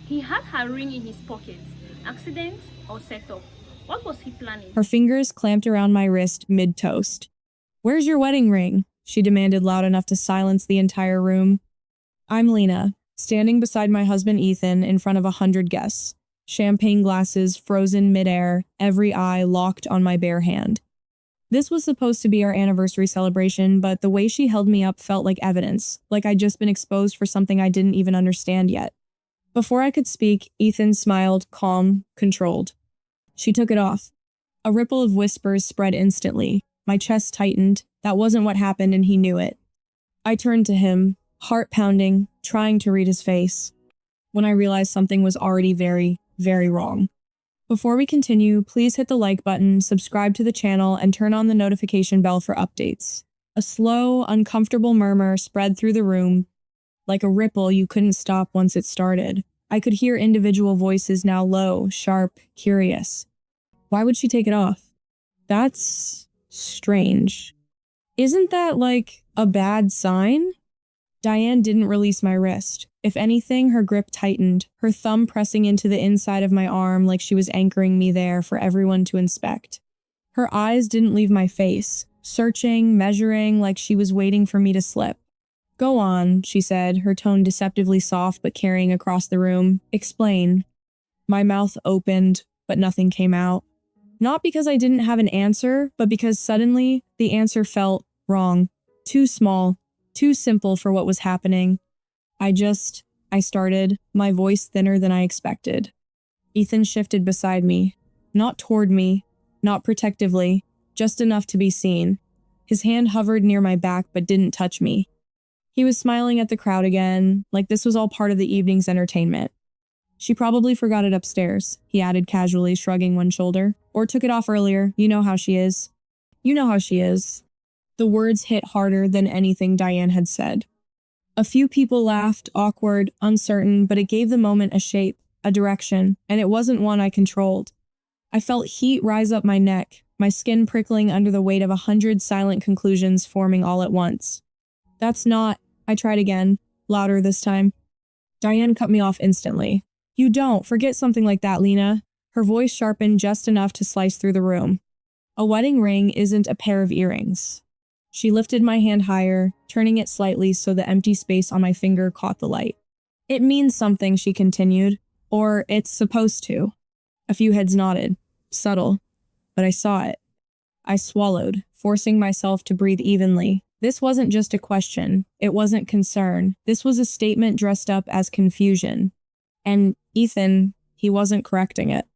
He had her ring in his pocket. Accident or setup? What was he planning? Her fingers clamped around my wrist mid-toast. "Where's your wedding ring?" she demanded loud enough to silence the entire room. I'm Lena, standing beside my husband Ethan in front of 100 guests. Champagne glasses frozen midair, every eye locked on my bare hand. This was supposed to be our anniversary celebration, but the way she held me up felt like evidence, like I'd just been exposed for something I didn't even understand yet. Before I could speak, Ethan smiled, calm, controlled. She took it off. A ripple of whispers spread instantly. My chest tightened. That wasn't what happened, and he knew it. I turned to him, heart pounding, trying to read his face, when I realized something was already very, very wrong. Before we continue, please hit the like button, subscribe to the channel, and turn on the notification bell for updates. A slow, uncomfortable murmur spread through the room, like a ripple you couldn't stop once it started. I could hear individual voices now low, sharp, curious. Why would she take it off? That's strange. Isn't that like a bad sign? Diane didn't release my wrist. If anything, her grip tightened, her thumb pressing into the inside of my arm like she was anchoring me there for everyone to inspect. Her eyes didn't leave my face, searching, measuring, like she was waiting for me to slip. "Go on," she said, her tone deceptively soft but carrying across the room. "Explain." My mouth opened, but nothing came out. Not because I didn't have an answer, but because suddenly the answer felt wrong. Too small, too simple for what was happening. I started, my voice thinner than I expected. Ethan shifted beside me. Not toward me, not protectively, just enough to be seen. His hand hovered near my back but didn't touch me. He was smiling at the crowd again, like this was all part of the evening's entertainment. "She probably forgot it upstairs," he added casually, shrugging one shoulder. "Or took it off earlier. You know how she is." "You know how she is." The words hit harder than anything Diane had said. A few people laughed, awkward, uncertain, but it gave the moment a shape, a direction, and it wasn't one I controlled. I felt heat rise up my neck, my skin prickling under the weight of 100 silent conclusions forming all at once. "That's not," I tried again, louder this time. Diane cut me off instantly. "You don't forget something like that, Lena." Her voice sharpened just enough to slice through the room. "A wedding ring isn't a pair of earrings." She lifted my hand higher, turning it slightly so the empty space on my finger caught the light. "It means something," she continued. "Or it's supposed to." A few heads nodded. Subtle. But I saw it. I swallowed, forcing myself to breathe evenly. This wasn't just a question. It wasn't concern. This was a statement dressed up as confusion. And Ethan, he wasn't correcting it.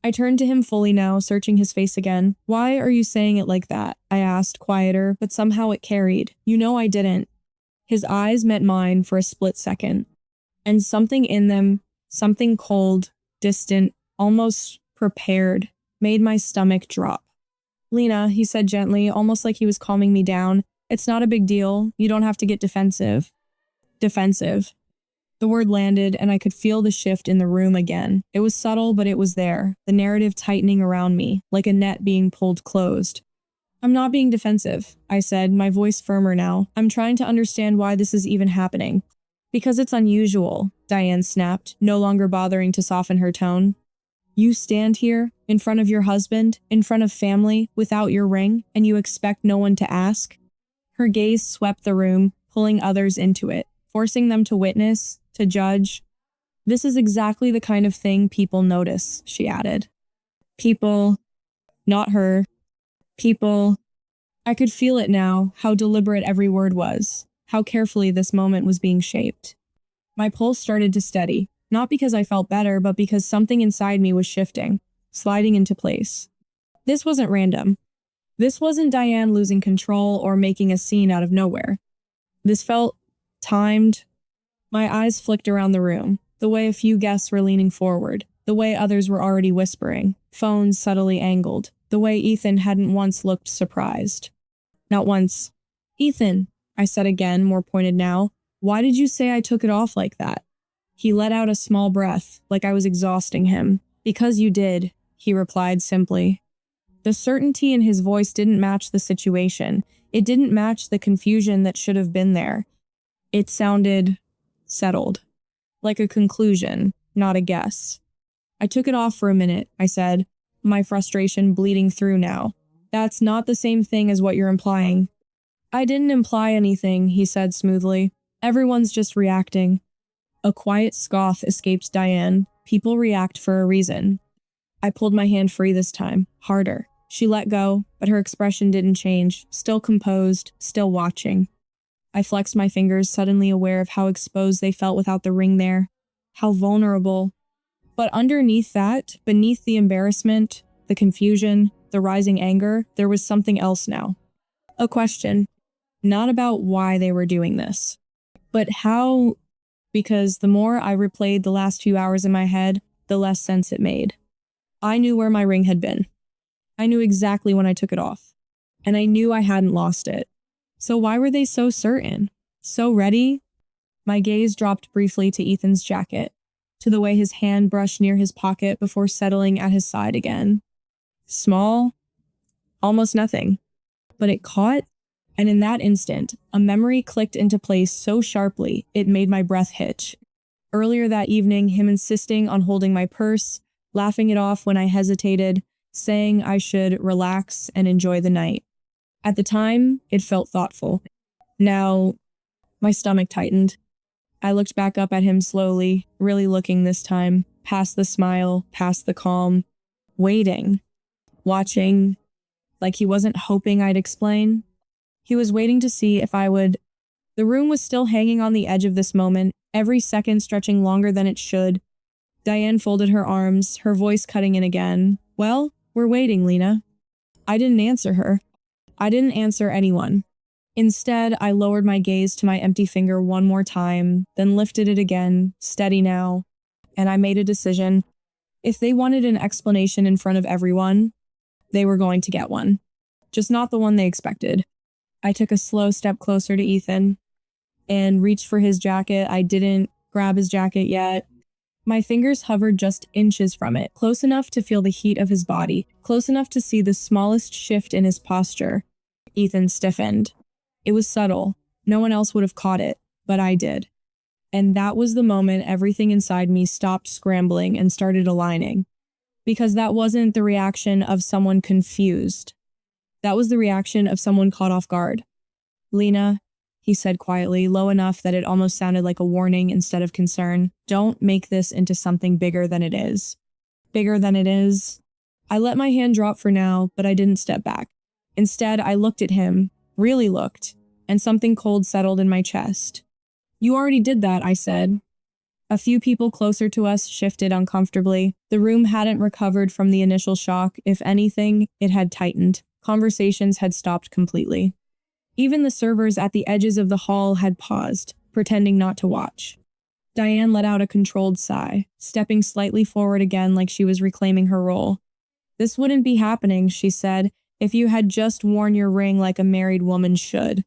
I turned to him fully now, searching his face again. "Why are you saying it like that?" I asked, quieter, but somehow it carried. "You know I didn't." His eyes met mine for a split second. And something in them, something cold, distant, almost prepared, made my stomach drop. "Lena," he said gently, almost like he was calming me down, "it's not a big deal. You don't have to get defensive." Defensive. The word landed, and I could feel the shift in the room again. It was subtle, but it was there, the narrative tightening around me, like a net being pulled closed. "I'm not being defensive," I said, my voice firmer now. "I'm trying to understand why this is even happening." "Because it's unusual," Diane snapped, no longer bothering to soften her tone. "You stand here, in front of your husband, in front of family, without your ring, and you expect no one to ask?" Her gaze swept the room, pulling others into it, forcing them to witness, to judge. "This is exactly the kind of thing people notice," she added. "People," not her. "People." I could feel it now, how deliberate every word was, how carefully this moment was being shaped. My pulse started to steady, not because I felt better, but because something inside me was shifting, sliding into place. This wasn't random. This wasn't Diane losing control or making a scene out of nowhere. This felt timed. My eyes flicked around the room, the way a few guests were leaning forward, the way others were already whispering, phones subtly angled, the way Ethan hadn't once looked surprised. Not once. "Ethan," I said again, more pointed now, "why did you say I took it off like that?" He let out a small breath, like I was exhausting him. "Because you did," he replied simply. The certainty in his voice didn't match the situation. It didn't match the confusion that should have been there. It sounded settled, like a conclusion, not a guess. I took it off for a minute, I said, my frustration bleeding through now. That's not the same thing as what you're implying. I didn't imply anything, he said smoothly. Everyone's just reacting. A quiet scoff escaped Diane. People react for a reason. I pulled my hand free this time, harder. She let go, but her expression didn't change, still composed, still watching. I flexed my fingers, suddenly aware of how exposed they felt without the ring there. How vulnerable. But underneath that, beneath the embarrassment, the confusion, the rising anger, there was something else now. A question. Not about why they were doing this, but how, because the more I replayed the last few hours in my head, the less sense it made. I knew where my ring had been. I knew exactly when I took it off. And I knew I hadn't lost it. So why were they so certain? So ready? My gaze dropped briefly to Ethan's jacket, to the way his hand brushed near his pocket before settling at his side again. Small, almost nothing. But it caught, and in that instant, a memory clicked into place so sharply it made my breath hitch. Earlier that evening, him insisting on holding my purse, laughing it off when I hesitated, saying I should relax and enjoy the night. At the time, it felt thoughtful. Now, my stomach tightened. I looked back up at him slowly, really looking this time, past the smile, past the calm, waiting, watching, like he wasn't hoping I'd explain. He was waiting to see if I would. The room was still hanging on the edge of this moment, every second stretching longer than it should. Diane folded her arms, her voice cutting in again. Well, we're waiting, Lena. I didn't answer her. I didn't answer anyone. Instead, I lowered my gaze to my empty finger one more time, then lifted it again, steady now, and I made a decision. If they wanted an explanation in front of everyone, they were going to get one. Just not the one they expected. I took a slow step closer to Ethan and reached for his jacket. I didn't grab his jacket yet. My fingers hovered just inches from it, close enough to feel the heat of his body, close enough to see the smallest shift in his posture. Ethan stiffened. It was subtle. No one else would have caught it, but I did. And that was the moment everything inside me stopped scrambling and started aligning. Because that wasn't the reaction of someone confused. That was the reaction of someone caught off guard. Lena, he said quietly, low enough that it almost sounded like a warning instead of concern. Don't make this into something bigger than it is. Bigger than it is. I let my hand drop for now, but I didn't step back. Instead, I looked at him, really looked, and something cold settled in my chest. You already did that, I said. A few people closer to us shifted uncomfortably. The room hadn't recovered from the initial shock. If anything, it had tightened. Conversations had stopped completely. Even the servers at the edges of the hall had paused, pretending not to watch. Diane let out a controlled sigh, stepping slightly forward again like she was reclaiming her role. This wouldn't be happening, she said, if you had just worn your ring like a married woman should.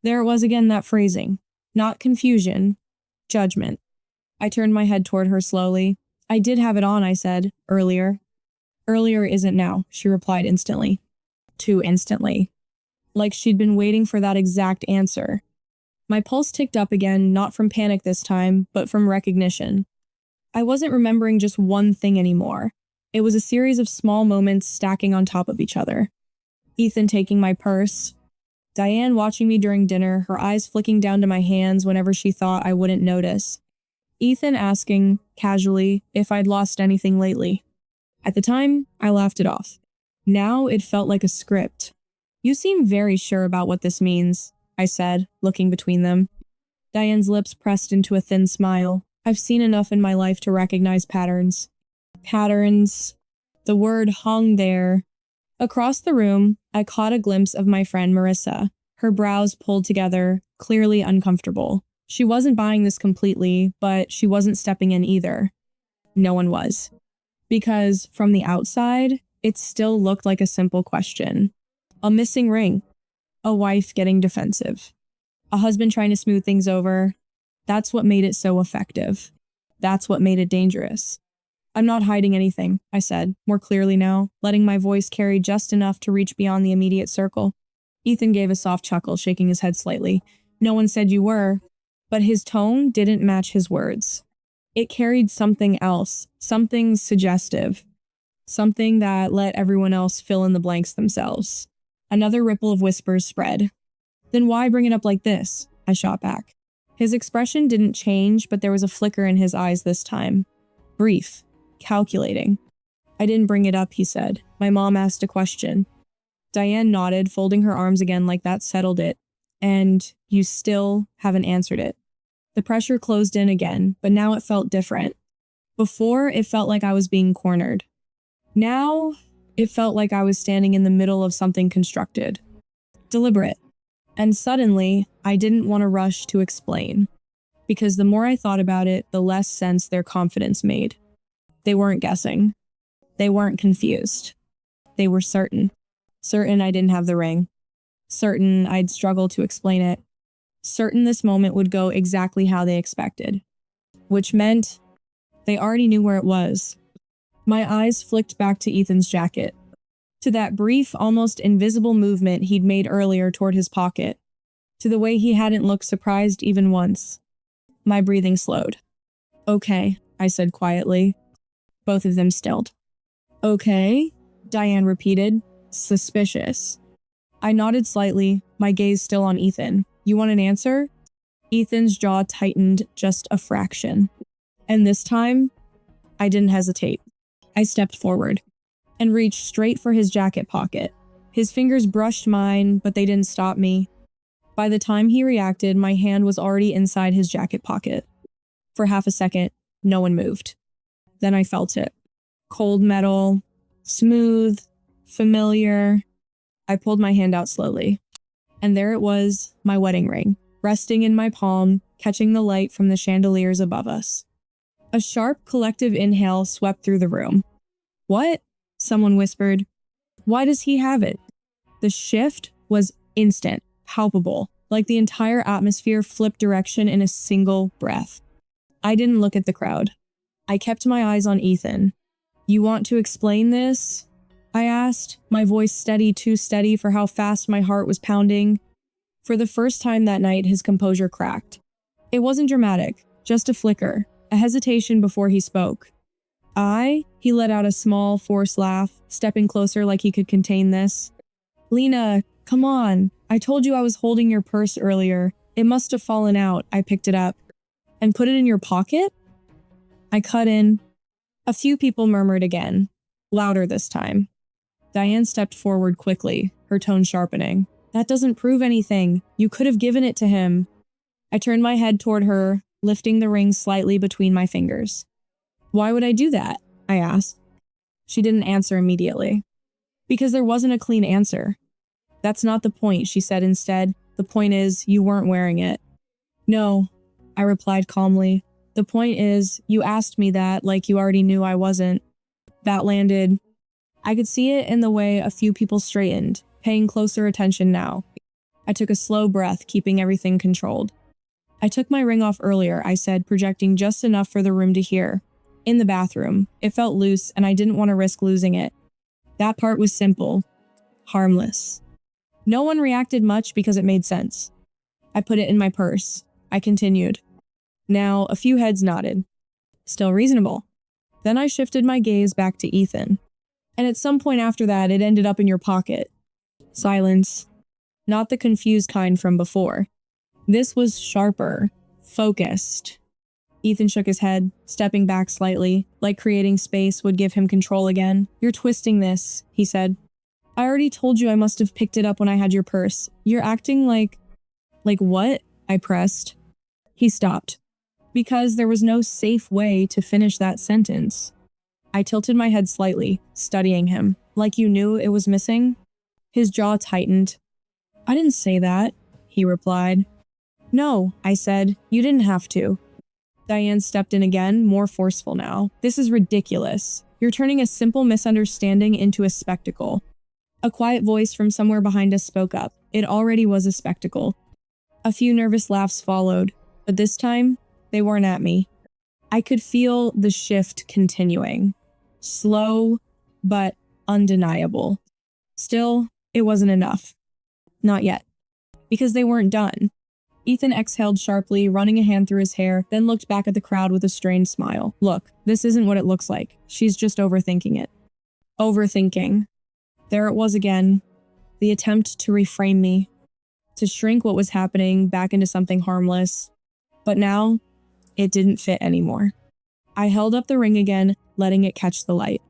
There it was again, that phrasing. Not confusion, judgment. I turned my head toward her slowly. I did have it on, I said, earlier. Earlier isn't now, she replied instantly. Too instantly. Like she'd been waiting for that exact answer. My pulse ticked up again, not from panic this time, but from recognition. I wasn't remembering just one thing anymore. It was a series of small moments stacking on top of each other. Ethan taking my purse. Diane watching me during dinner, her eyes flicking down to my hands whenever she thought I wouldn't notice. Ethan asking, casually, if I'd lost anything lately. At the time, I laughed it off. Now it felt like a script. You seem very sure about what this means, I said, looking between them. Diane's lips pressed into a thin smile. I've seen enough in my life to recognize patterns. Patterns. The word hung there. Across the room, I caught a glimpse of my friend Marissa, her brows pulled together, clearly uncomfortable. She wasn't buying this completely, but she wasn't stepping in either. No one was. Because from the outside, it still looked like a simple question. A missing ring. A wife getting defensive. A husband trying to smooth things over. That's what made it so effective. That's what made it dangerous. I'm not hiding anything, I said, more clearly now, letting my voice carry just enough to reach beyond the immediate circle. Ethan gave a soft chuckle, shaking his head slightly. No one said you were, but his tone didn't match his words. It carried something else, something suggestive, something that let everyone else fill in the blanks themselves. Another ripple of whispers spread. Then why bring it up like this? I shot back. His expression didn't change, but there was a flicker in his eyes this time. Brief. Calculating. I didn't bring it up, he said. My mom asked a question. Diane nodded, folding her arms again like that settled it. And you still haven't answered it. The pressure closed in again, but now it felt different. Before, it felt like I was being cornered. Now, it felt like I was standing in the middle of something constructed. Deliberate. And suddenly, I didn't want to rush to explain. Because the more I thought about it, the less sense their confidence made. They weren't guessing. They weren't confused. They were certain. Certain I didn't have the ring. Certain I'd struggle to explain it. Certain this moment would go exactly how they expected. Which meant they already knew where it was. My eyes flicked back to Ethan's jacket. To that brief, almost invisible movement he'd made earlier toward his pocket. To the way he hadn't looked surprised even once. My breathing slowed. Okay, I said quietly. Both of them stilled. Okay, Diane repeated, suspicious. I nodded slightly, my gaze still on Ethan. You want an answer? Ethan's jaw tightened just a fraction. And this time, I didn't hesitate. I stepped forward and reached straight for his jacket pocket. His fingers brushed mine, but they didn't stop me. By the time he reacted, my hand was already inside his jacket pocket. For half a second, no one moved. Then I felt it. Cold metal, smooth, familiar. I pulled my hand out slowly. And there it was, my wedding ring, resting in my palm, catching the light from the chandeliers above us. A sharp, collective inhale swept through the room. What? Someone whispered. Why does he have it? The shift was instant, palpable, like the entire atmosphere flipped direction in a single breath. I didn't look at the crowd. I kept my eyes on Ethan. You want to explain this? I asked, my voice steady, too steady for how fast my heart was pounding. For the first time that night, his composure cracked. It wasn't dramatic, just a flicker, a hesitation before he spoke. He let out a small, forced laugh, stepping closer like he could contain this. Lena, come on. I told you I was holding your purse earlier. It must have fallen out. I picked it up. And put it in your pocket? I cut in. A few people murmured again, louder this time. Diane stepped forward quickly, her tone sharpening. That doesn't prove anything. You could have given it to him. I turned my head toward her, lifting the ring slightly between my fingers. Why would I do that? I asked. She didn't answer immediately. Because there wasn't a clean answer. That's not the point, she said instead. The point is, you weren't wearing it. No, I replied calmly. The point is, you asked me that like you already knew I wasn't. That landed. I could see it in the way a few people straightened, paying closer attention now. I took a slow breath, keeping everything controlled. I took my ring off earlier, I said, projecting just enough for the room to hear. In the bathroom. It felt loose, and I didn't want to risk losing it. That part was simple. Harmless. No one reacted much because it made sense. I put it in my purse. I continued. Now, a few heads nodded. Still reasonable. Then I shifted my gaze back to Ethan. And at some point after that, it ended up in your pocket. Silence. Not the confused kind from before. This was sharper. Focused. Ethan shook his head, stepping back slightly, like creating space would give him control again. You're twisting this, he said. I already told you I must have picked it up when I had your purse. You're acting like... Like what? I pressed. He stopped. Because there was no safe way to finish that sentence. I tilted my head slightly, studying him. Like you knew it was missing? His jaw tightened. I didn't say that, he replied. No, I said. You didn't have to. Diane stepped in again, more forceful now. This is ridiculous. You're turning a simple misunderstanding into a spectacle. A quiet voice from somewhere behind us spoke up. It already was a spectacle. A few nervous laughs followed, but this time, they weren't at me. I could feel the shift continuing. Slow, but undeniable. Still, it wasn't enough. Not yet. Because they weren't done. Ethan exhaled sharply, running a hand through his hair, then looked back at the crowd with a strained smile. Look, this isn't what it looks like. She's just overthinking it. Overthinking. There it was again. The attempt to reframe me, to shrink what was happening back into something harmless. But now, it didn't fit anymore. I held up the ring again, letting it catch the light.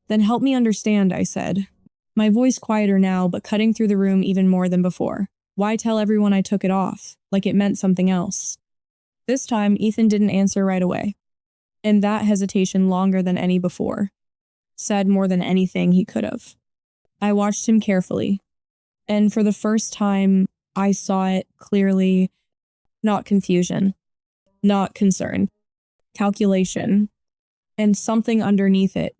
Then help me understand, I said. My voice quieter now, but cutting through the room even more than before. Why tell everyone I took it off, like it meant something else? This time, Ethan didn't answer right away. And that hesitation longer than any before. Said more than anything he could have. I watched him carefully. And for the first time, I saw it clearly. Not confusion. Not concern. Calculation. And something underneath it.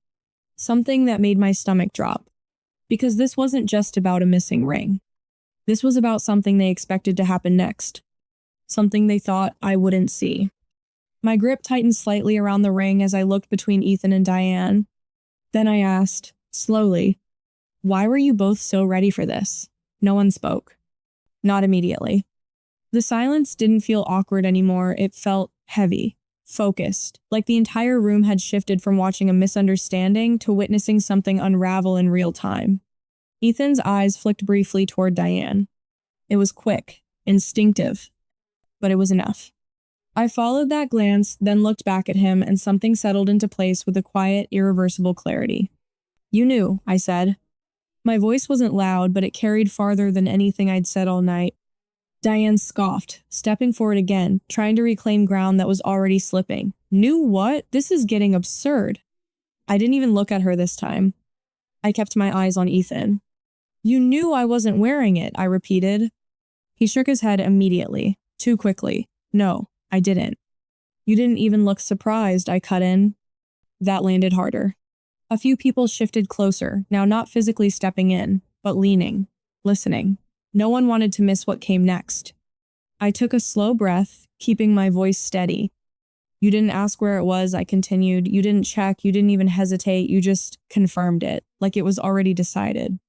Something that made my stomach drop. Because this wasn't just about a missing ring. This was about something they expected to happen next. Something they thought I wouldn't see. My grip tightened slightly around the ring as I looked between Ethan and Diane. Then I asked, slowly, why were you both so ready for this? No one spoke. Not immediately. The silence didn't feel awkward anymore. It felt heavy, focused, like the entire room had shifted from watching a misunderstanding to witnessing something unravel in real time. Ethan's eyes flicked briefly toward Diane. It was quick, instinctive, but it was enough. I followed that glance, then looked back at him, and something settled into place with a quiet, irreversible clarity. You knew, I said. My voice wasn't loud, but it carried farther than anything I'd said all night. Diane scoffed, stepping forward again, trying to reclaim ground that was already slipping. Knew what? This is getting absurd. I didn't even look at her this time. I kept my eyes on Ethan. You knew I wasn't wearing it, I repeated. He shook his head immediately, too quickly. No, I didn't. You didn't even look surprised, I cut in. That landed harder. A few people shifted closer, now not physically stepping in, but leaning, listening. No one wanted to miss what came next. I took a slow breath, keeping my voice steady. You didn't ask where it was, I continued. You didn't check, you didn't even hesitate, you just confirmed it, like it was already decided.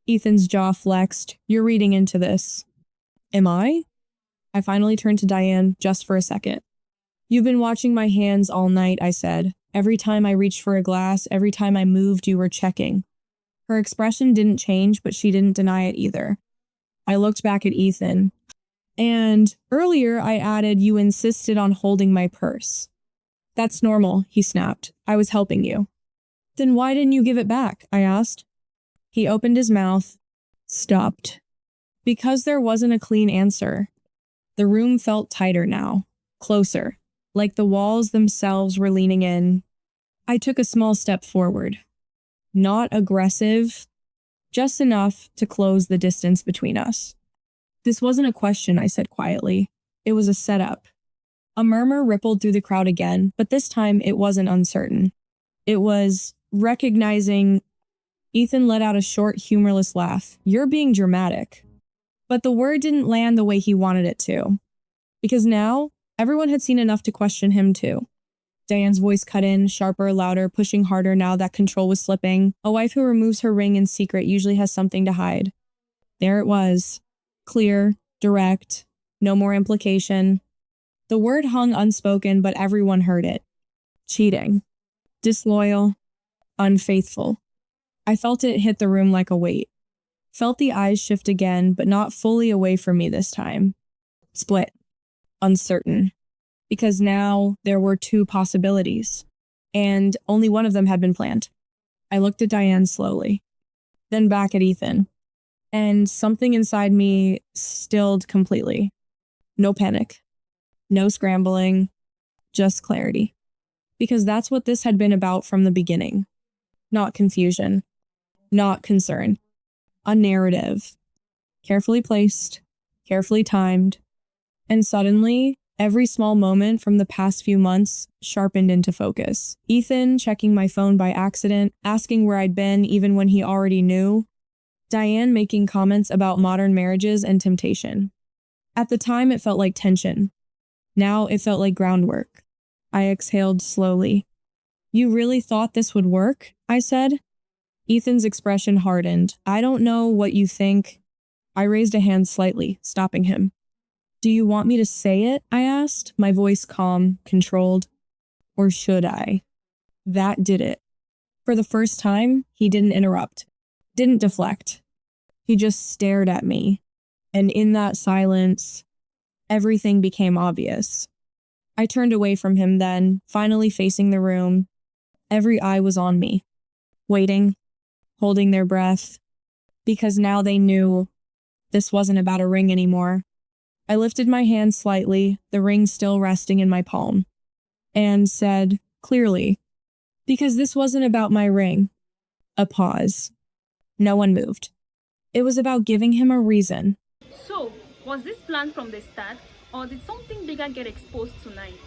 Ethan's jaw flexed. You're reading into this. Am I? I finally turned to Diane, just for a second. You've been watching my hands all night, I said. Every time I reached for a glass, every time I moved, you were checking. Her expression didn't change, but she didn't deny it either. I looked back at Ethan. And earlier I added you insisted on holding my purse. That's normal, he snapped. I was helping you. Then why didn't you give it back? I asked. He opened his mouth, stopped. Because there wasn't a clean answer. The room felt tighter now, closer, like the walls themselves were leaning in. I took a small step forward. Not aggressive, just enough to close the distance between us. This wasn't a question, I said quietly. It was a setup. A murmur rippled through the crowd again, but this time it wasn't uncertain. It was recognizing. Ethan let out a short, humorless laugh. You're being dramatic. But the word didn't land the way he wanted it to. Because now, everyone had seen enough to question him too. Diane's voice cut in, sharper, louder, pushing harder now that control was slipping. A wife who removes her ring in secret usually has something to hide. There it was. Clear, direct, no more implication. The word hung unspoken, but everyone heard it. Cheating. Disloyal. Unfaithful. I felt it hit the room like a weight. Felt the eyes shift again, but not fully away from me this time. Split. Uncertain. Because now there were two possibilities, and only one of them had been planned. I looked at Diane slowly, then back at Ethan, and something inside me stilled completely. No panic, no scrambling, just clarity. Because that's what this had been about from the beginning. Not confusion, not concern. A narrative, carefully placed, carefully timed, and suddenly, every small moment from the past few months sharpened into focus. Ethan checking my phone by accident, asking where I'd been even when he already knew. Diane making comments about modern marriages and temptation. At the time, it felt like tension. Now it felt like groundwork. I exhaled slowly. You really thought this would work? I said. Ethan's expression hardened. I don't know what you think. I raised a hand slightly, stopping him. Do you want me to say it? I asked, my voice calm, controlled. Or should I? That did it. For the first time, he didn't interrupt, didn't deflect. He just stared at me. And in that silence, everything became obvious. I turned away from him then, finally facing the room. Every eye was on me, waiting, holding their breath, because now they knew this wasn't about a ring anymore. I lifted my hand slightly, the ring still resting in my palm, and said, clearly, because this wasn't about my ring. A pause. No one moved. It was about giving him a reason. So, was this planned from the start, or did something bigger get exposed tonight?